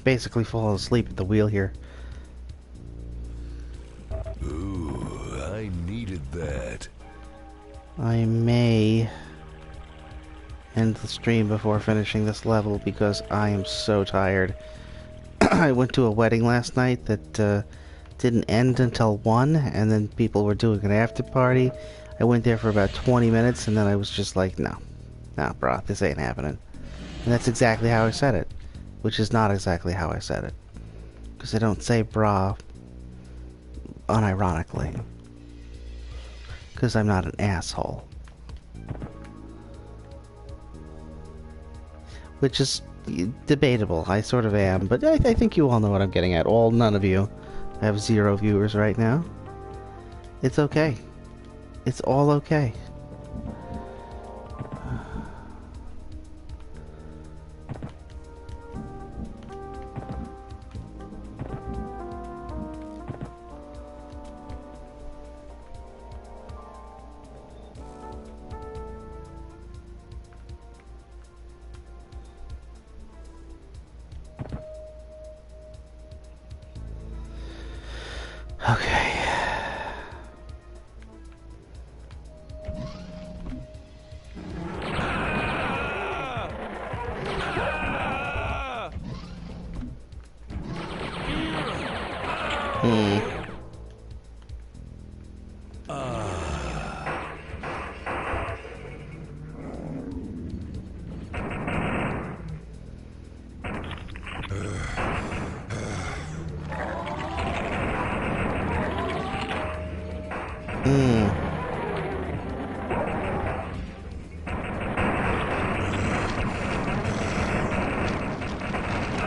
Basically falling asleep at the wheel here. Ooh, I needed that. I may end the stream before finishing this level because I am so tired. I went to a wedding last night that didn't end until 1, and then people were doing an after party. I went there for about 20 minutes, and then I was just like, no, brah, this ain't happening. And that's exactly how I said it. Which is not exactly how I said it. Because I don't say brah unironically. Because I'm not an asshole. Which is debatable. I sort of am. But I think you all know what I'm getting at. None of you. I have 0 viewers right now. It's okay. It's all okay. Okay.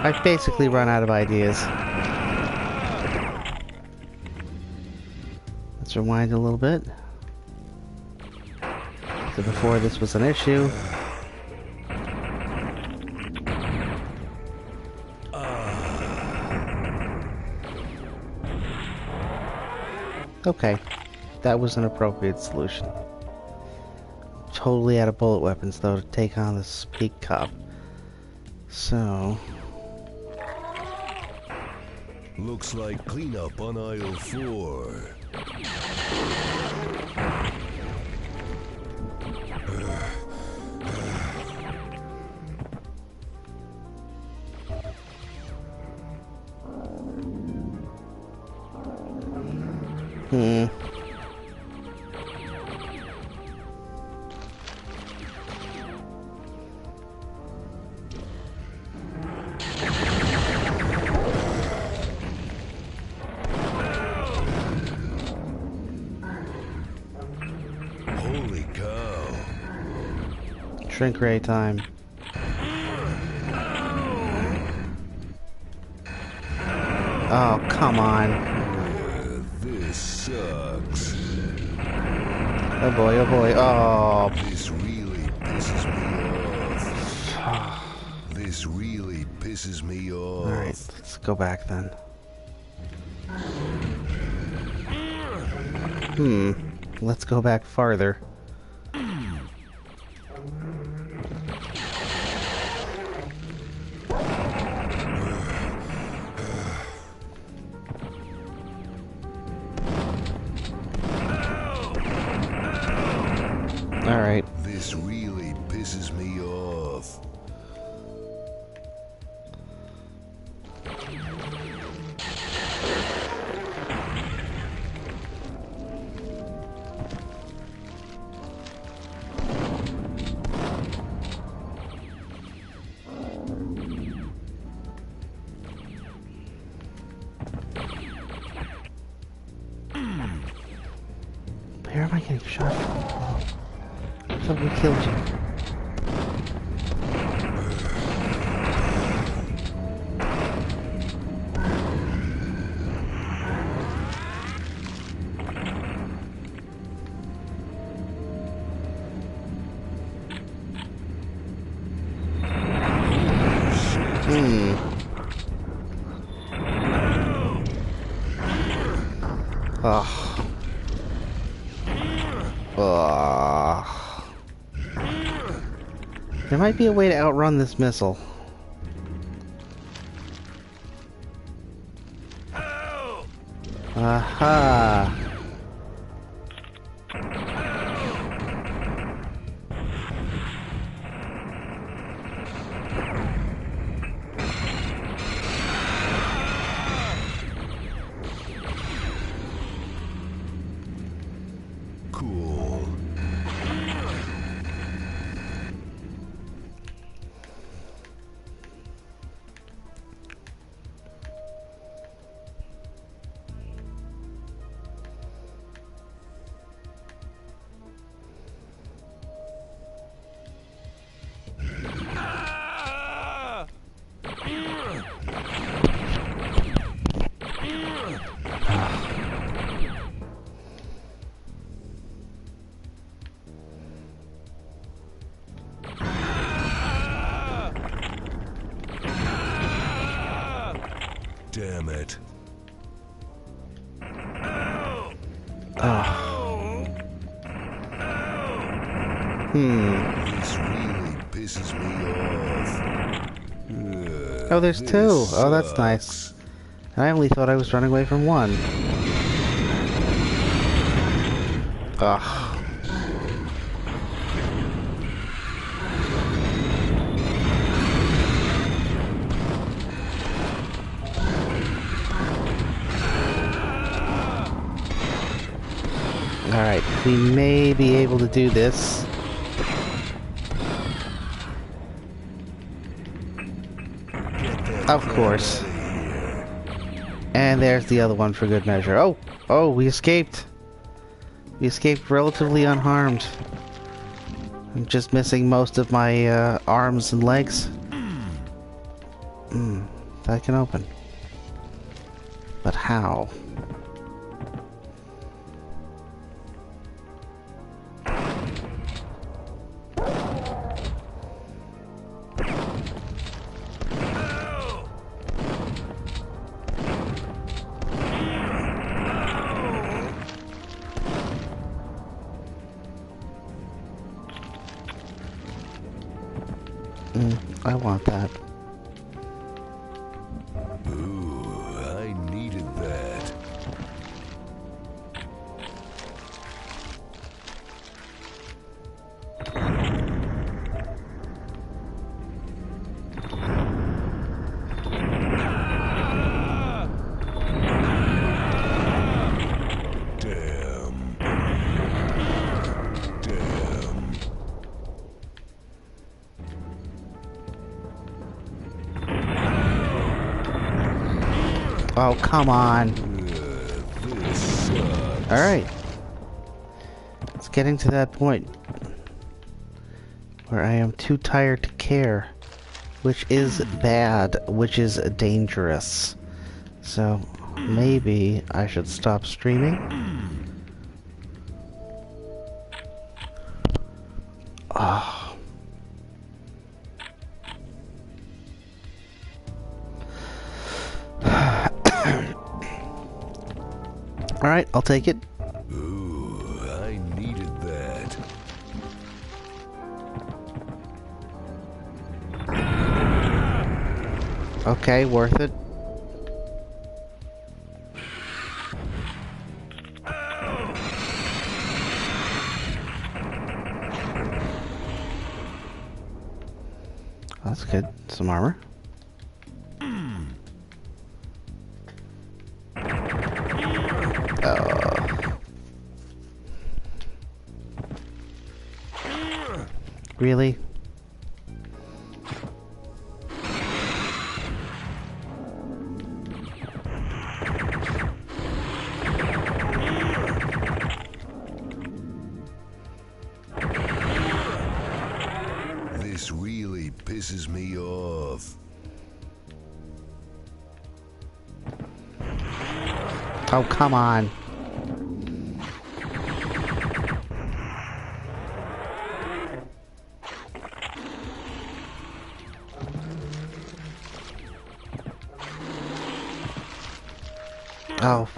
I've basically run out of ideas. Let's rewind a little bit. So before this was an issue. Okay, that was an appropriate solution. Totally out of bullet weapons though to take on this peak cop. So... Looks like cleanup on aisle 4. Holy cow. Shrink ray time. Oh, come on. This sucks. Oh boy, oh boy, oh. This really pisses me off. This really pisses me off. Alright, let's go back then. Let's go back farther. Alright. This really pisses me off. Where am I getting shot from? Oh. Somebody killed you. There might be a way to outrun this missile. Aha! Cool. Damn it. This really pisses me off. Oh, there's This two. Oh, that's sucks. nice. I only thought I was running away from one. Ugh. Alright, we may be able to do this. Of course. And there's the other one for good measure. Oh! Oh, we escaped! We escaped relatively unharmed. I'm just missing most of my arms and legs. That can open. But how? I want that. Ooh, I needed that. Damn. Damn. Oh, come on. This sucks. Alright. It's getting to that point where I am too tired to care. Which is bad, which is dangerous. So, maybe I should stop streaming. Oh. Alright, I'll take it. Ooh, I needed that. Okay, worth it. That's good. Some armor. Really? This really pisses me off. Oh, come on. Oh,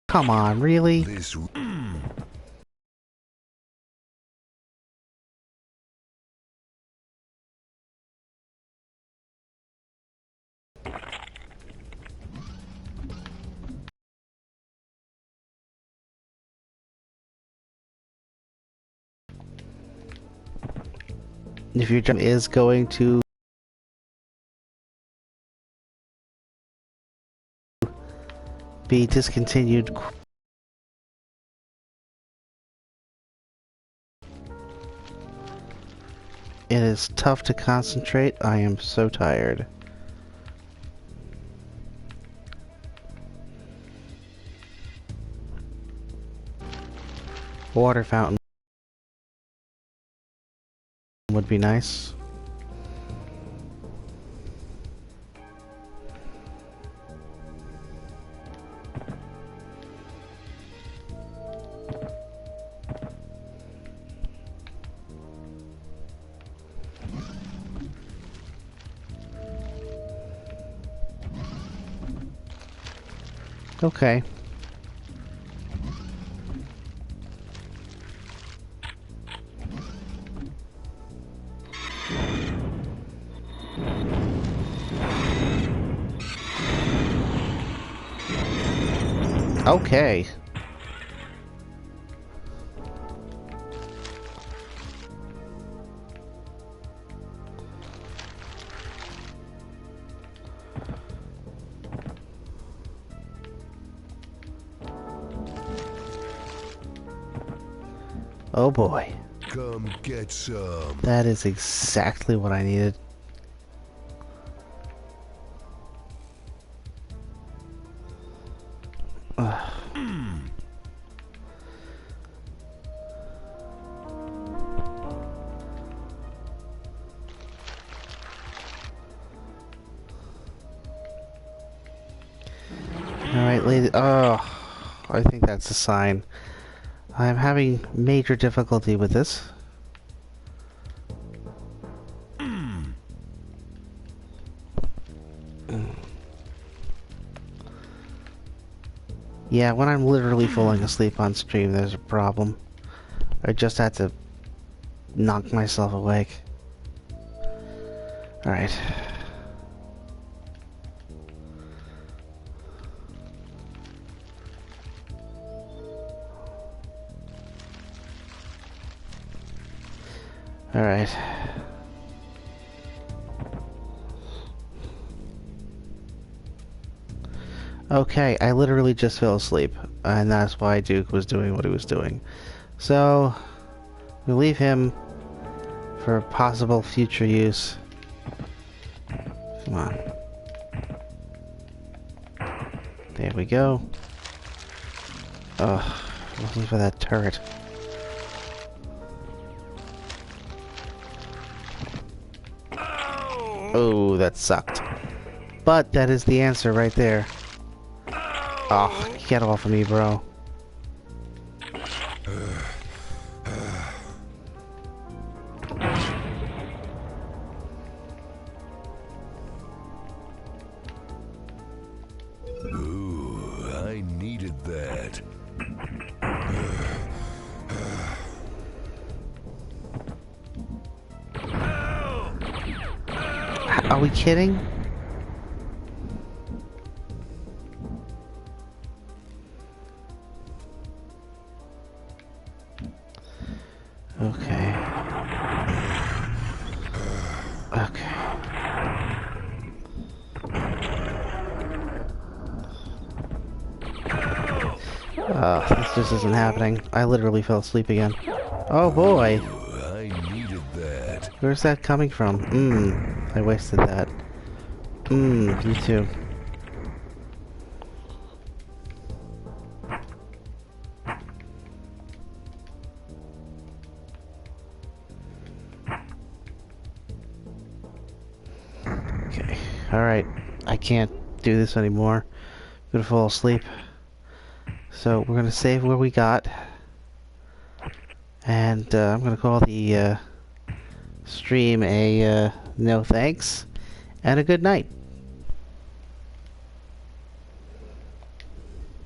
come on, really? This If your jump is going to be discontinued, it is tough to concentrate. I am so tired. Water fountain would be nice. Okay. Okay. Oh boy. come get some. That is exactly what I needed. Ugh. I think that's a sign. I'm having major difficulty with this. Yeah, when I'm literally falling asleep on stream, there's a problem. I just had to knock myself awake. Alright. Alright. Okay, I literally just fell asleep, and that's why Duke was doing what he was doing. So, we leave him for possible future use. Come on. There we go. Ugh, looking for that turret. Oh, that sucked. But that is the answer right there. Oh, get off of me, bro. Ooh, I needed that. Are we kidding? Okay. Okay. This just isn't happening. I literally fell asleep again. Oh boy. Ooh, I needed that. Where's that coming from? I wasted that. You too. Okay. Alright. I can't do this anymore. I'm gonna fall asleep. So we're gonna save where we got. And I'm gonna call the stream a no thanks and a good night.